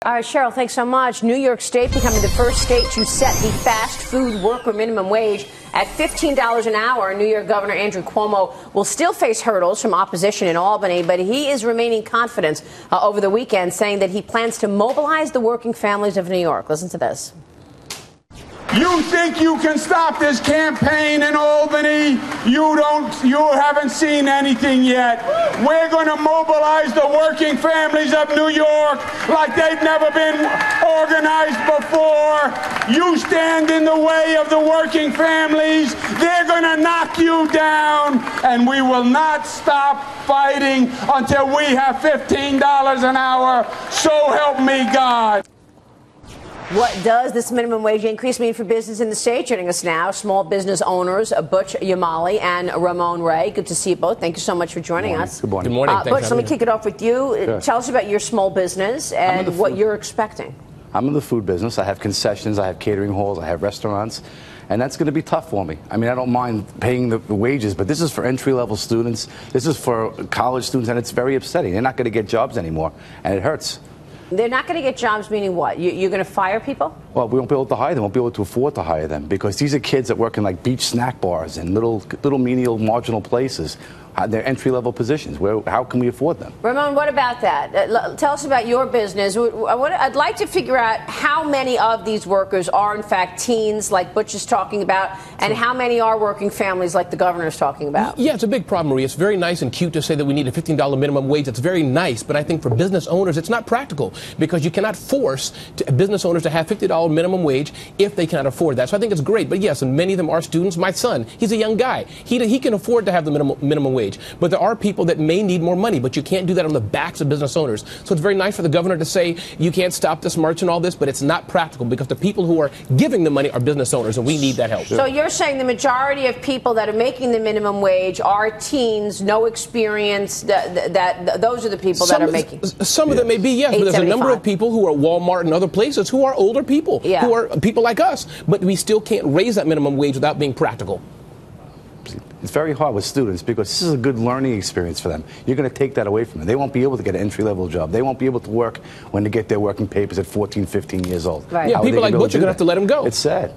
All right, Cheryl, thanks so much. New York State becoming the first state to set the fast food worker minimum wage at $15 an hour. New York Governor Andrew Cuomo will still face hurdles from opposition in Albany, but he is remaining confident over the weekend, saying that he plans to mobilize the working families of New York. Listen to this. You think you can stop this campaign in Albany? You haven't seen anything yet. We're going to mobilize the working families of New York like they've never been organized before. You stand in the way of the working families, they're going to knock you down, and we will not stop fighting until we have $15 an hour. So help me God. What does this minimum wage increase mean for business in the state? Joining us now, small business owners Butch, Yamali, and Ramon Ray. Good to see you both. Thank you so much for joining us. Good morning. Good morning. Butch, let me kick it off with you. Sure. Tell us about your small business and what you're expecting. I'm in the food business. I have concessions, I have catering halls, I have restaurants, and that's going to be tough for me. I mean, I don't mind paying the wages, but this is for entry-level students. This is for college students, and it's very upsetting. They're not going to get jobs anymore, and it hurts. They're not going to get jobs, meaning what? You're going to fire people? Well, we won't be able to hire them. We won't be able to afford to hire them because these are kids that work in like beach snack bars and little menial marginal places. They're entry-level positions. How can we afford them? Ramon, what about that? Tell us about your business. I'd like to figure out how many of these workers are, in fact, teens, like Butch is talking about, and how many are working families, like the governor is talking about. Yeah, it's a big problem, Maria. It's very nice and cute to say that we need a $15 minimum wage. It's very nice, but I think for business owners, it's not practical because you cannot force business owners to have $50 minimum wage if they cannot afford that. So I think it's great. But yes, and many of them are students. My son, he's a young guy. He can afford to have the minimum wage. But there are people that may need more money, but you can't do that on the backs of business owners. So it's very nice for the governor to say you can't stop this march and all this, but it's not practical because the people who are giving the money are business owners, and we need that help. So you're saying the majority of people that are making the minimum wage are teens, no experience, that those are the people that are making? Some of them may be, yes, but there's a number of people who are Walmart and other places who are older people, who are people like us, but we still can't raise that minimum wage without being practical. It's very hard with students because this is a good learning experience for them. You're going to take that away from them. They won't be able to get an entry-level job. They won't be able to work when they get their working papers at 14, 15 years old. Right. Yeah, people like Butch are going to have to let them go. It's sad.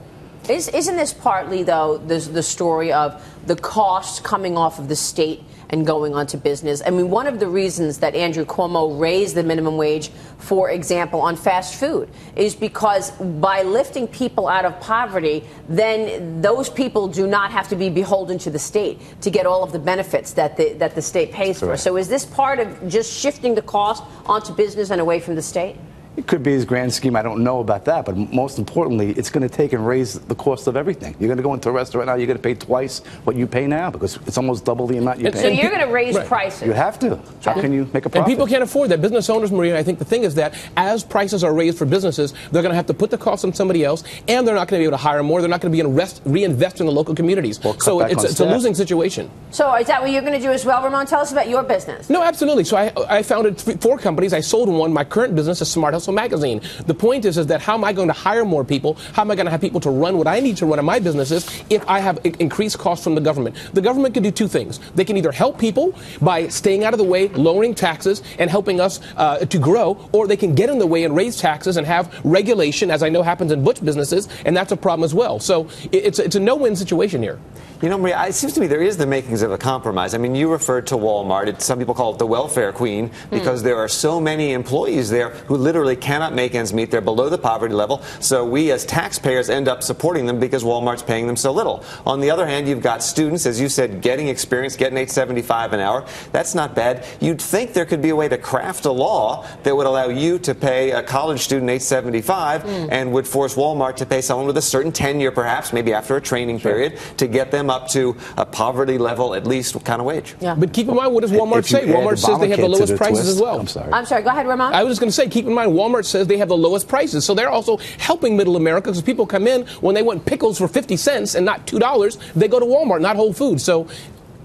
Isn't this partly, though, the story of the costs coming off of the state and going on to business? I mean, one of the reasons that Andrew Cuomo raised the minimum wage, for example, on fast food is because by lifting people out of poverty, then those people do not have to be beholden to the state to get all of the benefits that the state pays for. So is this part of just shifting the cost onto business and away from the state? It could be his grand scheme. I don't know about that. But most importantly, it's going to take and raise the cost of everything. You're going to go into a restaurant now, you're going to pay twice what you pay now because it's almost double the amount you pay. So you're going to raise prices. You have to. How can you make a profit? And people can't afford that. Business owners, Maria, I think the thing is that as prices are raised for businesses, they're going to have to put the cost on somebody else, and they're not going to be able to hire more. They're not going to be able to reinvest in the local communities. So it's a losing situation. So is that what you're going to do as well, Ramon? Tell us about your business. No, absolutely. So I founded 4 companies. I sold one. My current business is Smart Hustle Magazine. The point is that how am I going to hire more people? How am I going to have people to run what I need to run in my businesses if I have increased costs from the government? The government can do 2 things. They can either help people by staying out of the way, lowering taxes, and helping us to grow, or they can get in the way and raise taxes and have regulation, as I know happens in Butch businesses, and that's a problem as well. So it's a no-win situation here. You know, Maria, it seems to me there is the makings of a compromise. I mean, you referred to Walmart. Some people call it the welfare queen because there are so many employees there who literally cannot make ends meet. They're below the poverty level. So we as taxpayers end up supporting them because Walmart's paying them so little. On the other hand, you've got students, as you said, getting experience, getting $8.75 an hour. That's not bad. You'd think there could be a way to craft a law that would allow you to pay a college student $8.75 and would force Walmart to pay someone with a certain tenure, perhaps, maybe after a training period, to get them up to a poverty level, at least kind of wage. Yeah. But keep in mind, what does Walmart say? Walmart says they have the lowest prices as well. I'm sorry. Go ahead, Ramon. I was just going to say, keep in mind, Walmart says they have the lowest prices. So they're also helping middle America because people come in when they want pickles for 50 cents and not $2. They go to Walmart, not Whole Foods. So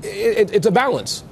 it's a balance.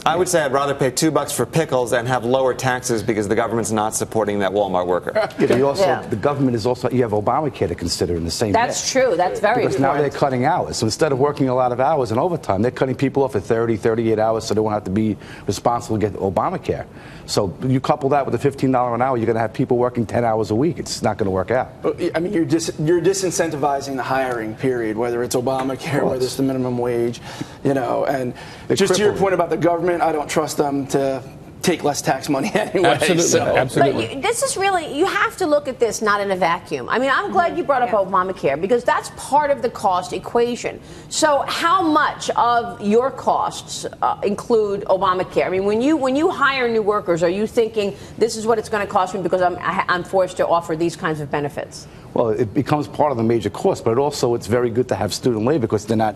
I would say I'd rather pay $2 for pickles and have lower taxes because the government's not supporting that Walmart worker. The government is also, you have Obamacare to consider in the same That's true. That's very because important. now they're cutting hours. So instead of working a lot of hours and overtime, they're cutting people off at 30, 38 hours so they won't have to be responsible to get Obamacare. So you couple that with the $15 an hour, you're going to have people working 10 hours a week. It's not going to work out. I mean, you're disincentivizing the hiring period, whether it's Obamacare, whether it's the minimum wage, and just to your point about the government, I don't trust them to take less tax money anyway. Absolutely. Absolutely. But this is really, you have to look at this not in a vacuum. I mean, I'm glad you brought up Obamacare because that's part of the cost equation. So how much of your costs include Obamacare? I mean, when you hire new workers, are you thinking this is what it's going to cost me because I'm forced to offer these kinds of benefits? Well, it becomes part of the major cost, but it's very good to have student labor because you're not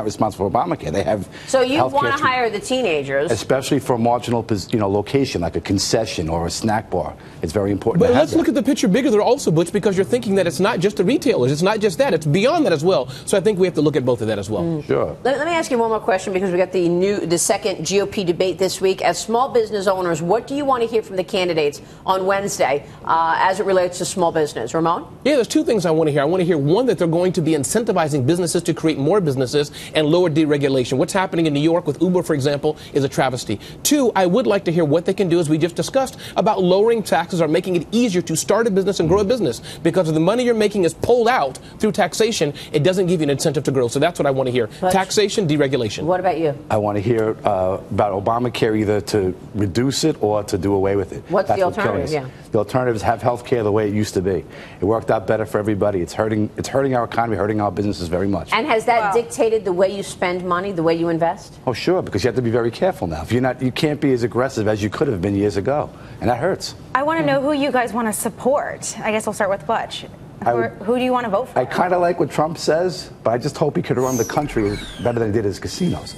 responsible for Obamacare. They have so you want to hire the teenagers, especially for a marginal location like a concession or a snack bar. It's very important. But let's look at the picture bigger there also, Butch, because you're thinking that it's not just the retailers, it's not just that, it's beyond that as well. So I think we have to look at both of that as well. Sure. Let me ask you one more question because we got the second GOP debate this week. As small business owners, what do you want to hear from the candidates on Wednesday as it relates to small business? Ramon? Yeah, there's two things I want to hear. I want to hear, one, that they're going to be incentivizing businesses to create more businesses and lower deregulation. What's happening in New York with Uber, for example, is a travesty. Two, I would like to hear what they can do, as we just discussed, about lowering taxes or making it easier to start a business and grow a business. Because if the money you're making is pulled out through taxation, it doesn't give you an incentive to grow. So that's what I want to hear. Butch, taxation, deregulation. What about you? I want to hear about Obamacare, either to reduce it or to do away with it. What's the alternative? The alternative is have health care the way it used to be. It worked out better for everybody. It's hurting our economy, hurting our businesses very much. And has that dictated the way you spend money, the way you invest? Oh, sure, because you have to be very careful now. If you can't be as aggressive as you could have been years ago, and that hurts. I want to know who you guys want to support. I guess we'll start with Butch. Who do you want to vote for? I kind of like what Trump says, but I just hope he could run the country better than he did his casinos.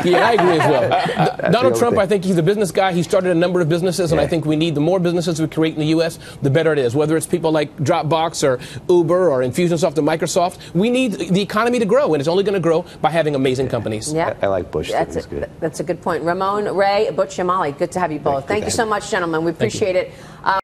Yeah, I agree as well. Donald Trump, I think he's a business guy. He started a number of businesses, and I think we need the more businesses we create in the U.S., the better it is. Whether it's people like Dropbox or Uber or Infusionsoft or Microsoft, we need the economy to grow, and it's only going to grow by having amazing companies. Yeah. I like Bush. That's a good point. Ramon, Ray, Butch, Yamali, good to have you both. Thank you so much, gentlemen. We appreciate it.